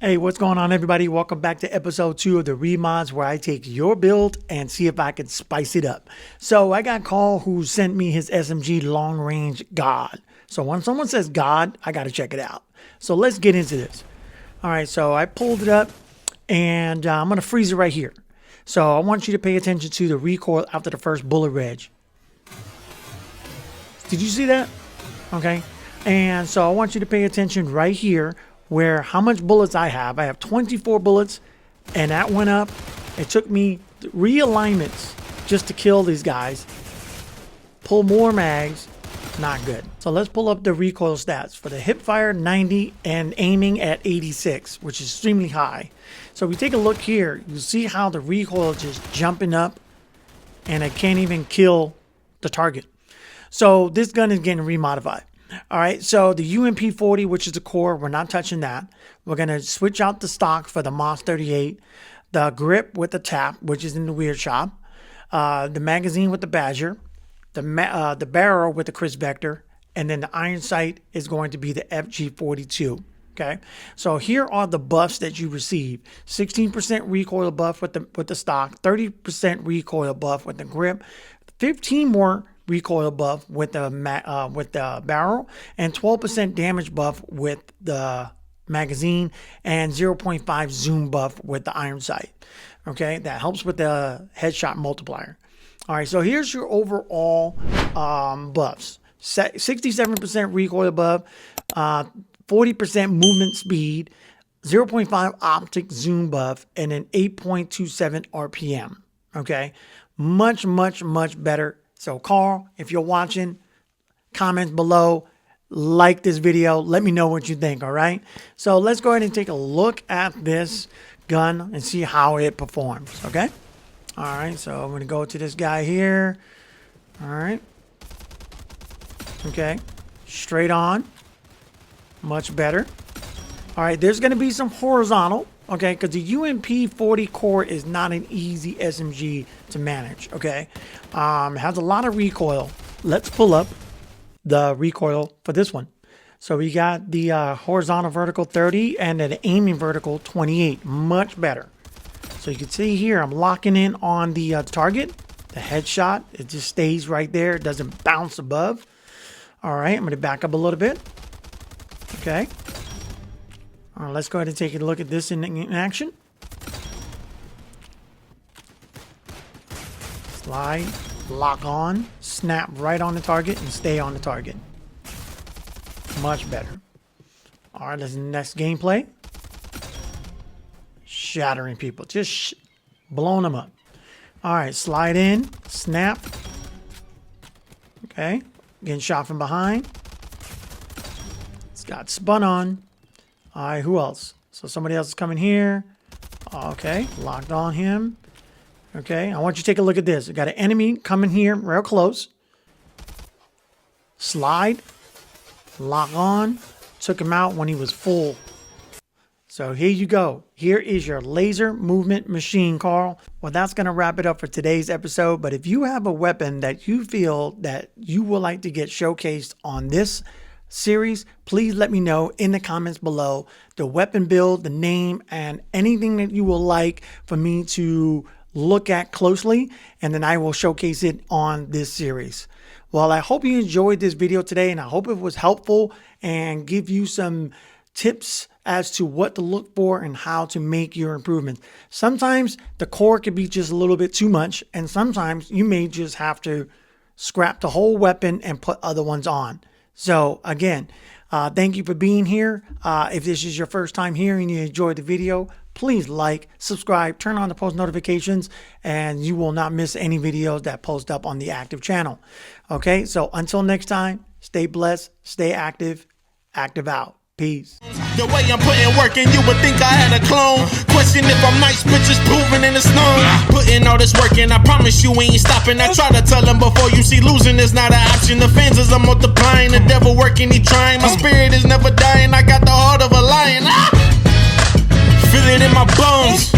Hey, what's going on, everybody? Welcome back to episode 2 of the REMODS, where I take your build and see if I can spice it up. So I got Carl, who sent me his SMG long range God. So when someone says God, I got to check it out. So let's get into this. All right, so I pulled it up and I'm going to freeze it right here. So I want you to pay attention to the recoil after the first bullet reg. Did you see that? Okay. And so I want you to pay attention right here where how much bullets I have. I have 24 bullets and that went up. It took me realignments just to kill these guys. Pull more mags. Not good. So let's pull up the recoil stats. For the hip fire, 90 and aiming at 86, which is extremely high. So if we take a look here, you see how the recoil is just jumping up and I can't even kill the target. So this gun is getting remodified. All right, so the UMP40, which is the core, we're not touching that. We're going to switch out the stock for the MOS 38, the grip with the tap, which is in the weird shop, the magazine with the Badger, the barrel with the Chris Vector, and then the iron sight is going to be the FG42. Okay, so here are the buffs that you receive: 16% recoil buff with the stock, 30% recoil buff with the grip, 15 more recoil buff with the barrel, and 12% damage buff with the magazine, and 0.5 zoom buff with the iron sight. Okay, that helps with the headshot multiplier. All right, so here's your overall buffs: 67% recoil buff, 40% movement speed, 0.5 optic zoom buff, and an 8.27 RPM. Okay, much better. So Carl, if you're watching, comment below, like this video, let me know what you think, all right? So let's go ahead and take a look at this gun and see how it performs, okay? All right, so I'm gonna go to this guy here. All right. Okay, straight on, much better. All right, there's gonna be some horizontal, okay, because the UMP40 core is not an easy SMG to manage, okay? It has a lot of recoil. Let's pull up the recoil for this one. So we got the horizontal vertical 30 and the aiming vertical 28, much better. So you can see here, I'm locking in on the target, the headshot. It just stays right there. It doesn't bounce above. All right, I'm gonna back up a little bit. Okay. All right, let's go ahead and take a look at this in action. Slide, lock on, snap right on the target, and stay on the target. Much better. All right, let's next gameplay. Shattering people, just blowing them up. All right, slide in, snap. Okay, getting shot from behind. It's got spun on. All right, who else? So somebody else is coming here. Okay, locked on him. Okay, I want you to take a look at this. I got an enemy coming here real close. Slide, lock on, took him out when he was full. So here you go. Here is your laser movement machine, Carl. Well, that's going to wrap it up for today's episode. But if you have a weapon that you feel that you would like to get showcased on this series, please let me know in the comments below the weapon build, the name, and anything that you will like for me to look at closely, and then I will showcase it on this series. Well, I hope you enjoyed this video today, and I hope it was helpful and give you some tips as to what to look for and how to make your improvements. Sometimes the core could be just a little bit too much, and sometimes you may just have to scrap the whole weapon and put other ones on. So again, thank you for being here. If this is your first time here and you enjoyed the video, please like, subscribe, turn on the post notifications, and you will not miss any videos that post up on the active channel. Okay, so until next time, stay blessed, stay active, active out. Peace. The way I'm putting work in, you would think I had a clone. Question if I'm nice, bitches proving in the snow. Putting all this work in, I promise you ain't stopping. I try to tell them before you see losing is not an option. The fans is multiplying, the devil working, he trying. My spirit is never dying, I got the heart of a lion. Feel it in my bones.